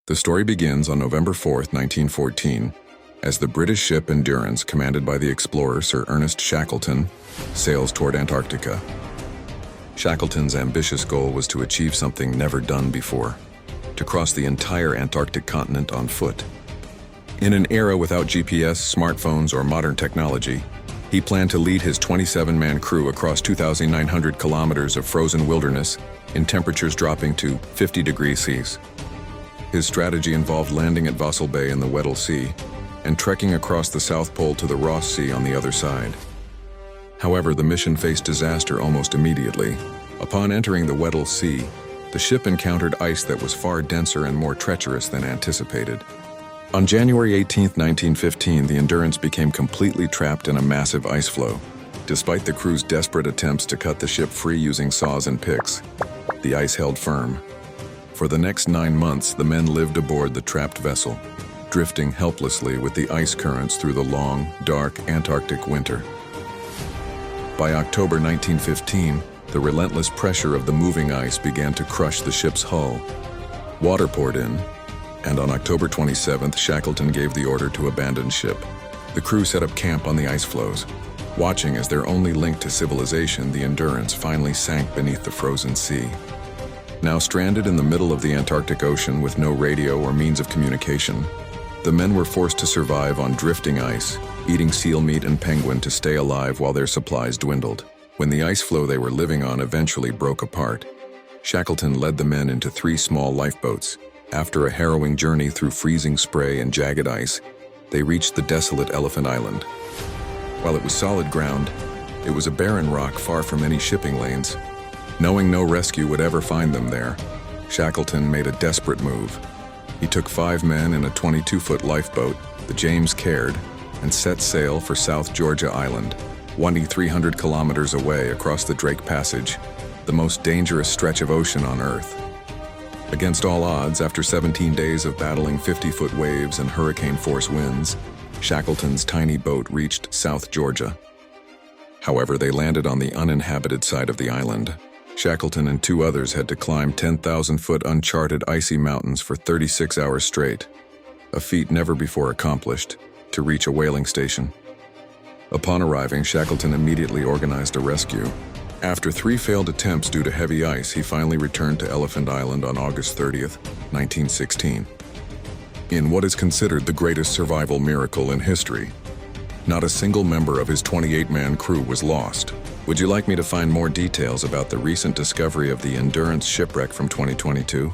The story begins on November 4, 1914, as the British ship Endurance, commanded by the explorer Sir Ernest Shackleton, sails toward Antarctica. Shackleton's ambitious goal was to achieve something never done before: to cross the entire Antarctic continent on foot. In an era without GPS, smartphones, or modern technology, he planned to lead his 27-man crew across 2,900 kilometers of frozen wilderness in temperatures dropping to 50 degrees Celsius. His strategy involved landing at Vahsel Bay in the Weddell Sea and trekking across the South Pole to the Ross Sea on the other side. However, the mission faced disaster almost immediately. Upon entering the Weddell Sea, the ship encountered ice that was far denser and more treacherous than anticipated. On January 18, 1915, the Endurance became completely trapped in a massive ice floe. Despite the crew's desperate attempts to cut the ship free using saws and picks, the ice held firm. For the next 9 months, the men lived aboard the trapped vessel, drifting helplessly with the ice currents through the long, dark Antarctic winter. By October 1915, the relentless pressure of the moving ice began to crush the ship's hull. Water poured in, and on October 27th, Shackleton gave the order to abandon ship. The crew set up camp on the ice floes, watching as their only link to civilization, the Endurance, finally sank beneath the frozen sea. Now stranded in the middle of the Antarctic Ocean with no radio or means of communication, the men were forced to survive on drifting ice, eating seal meat and penguin to stay alive while their supplies dwindled. When the ice floe they were living on eventually broke apart, Shackleton led the men into 3 small lifeboats. After a harrowing journey through freezing spray and jagged ice, they reached the desolate Elephant Island. While it was solid ground, it was a barren rock far from any shipping lanes. Knowing no rescue would ever find them there, Shackleton made a desperate move. He took 5 men in a 22-foot lifeboat, the James Caird, and set sail for South Georgia Island, 2,300 kilometers away across the Drake Passage, the most dangerous stretch of ocean on Earth. Against all odds, after 17 days of battling 50-foot waves and hurricane-force winds, Shackleton's tiny boat reached South Georgia. However, they landed on the uninhabited side of the island. Shackleton and 2 others had to climb 10,000-foot uncharted icy mountains for 36 hours straight, a feat never before accomplished, to reach a whaling station. Upon arriving, Shackleton immediately organized a rescue. After 3 failed attempts due to heavy ice, he finally returned to Elephant Island on August 30th, 1916. In what is considered the greatest survival miracle in history, not a single member of his 28-man crew was lost. Would you like me to find more details about the recent discovery of the Endurance shipwreck from 2022?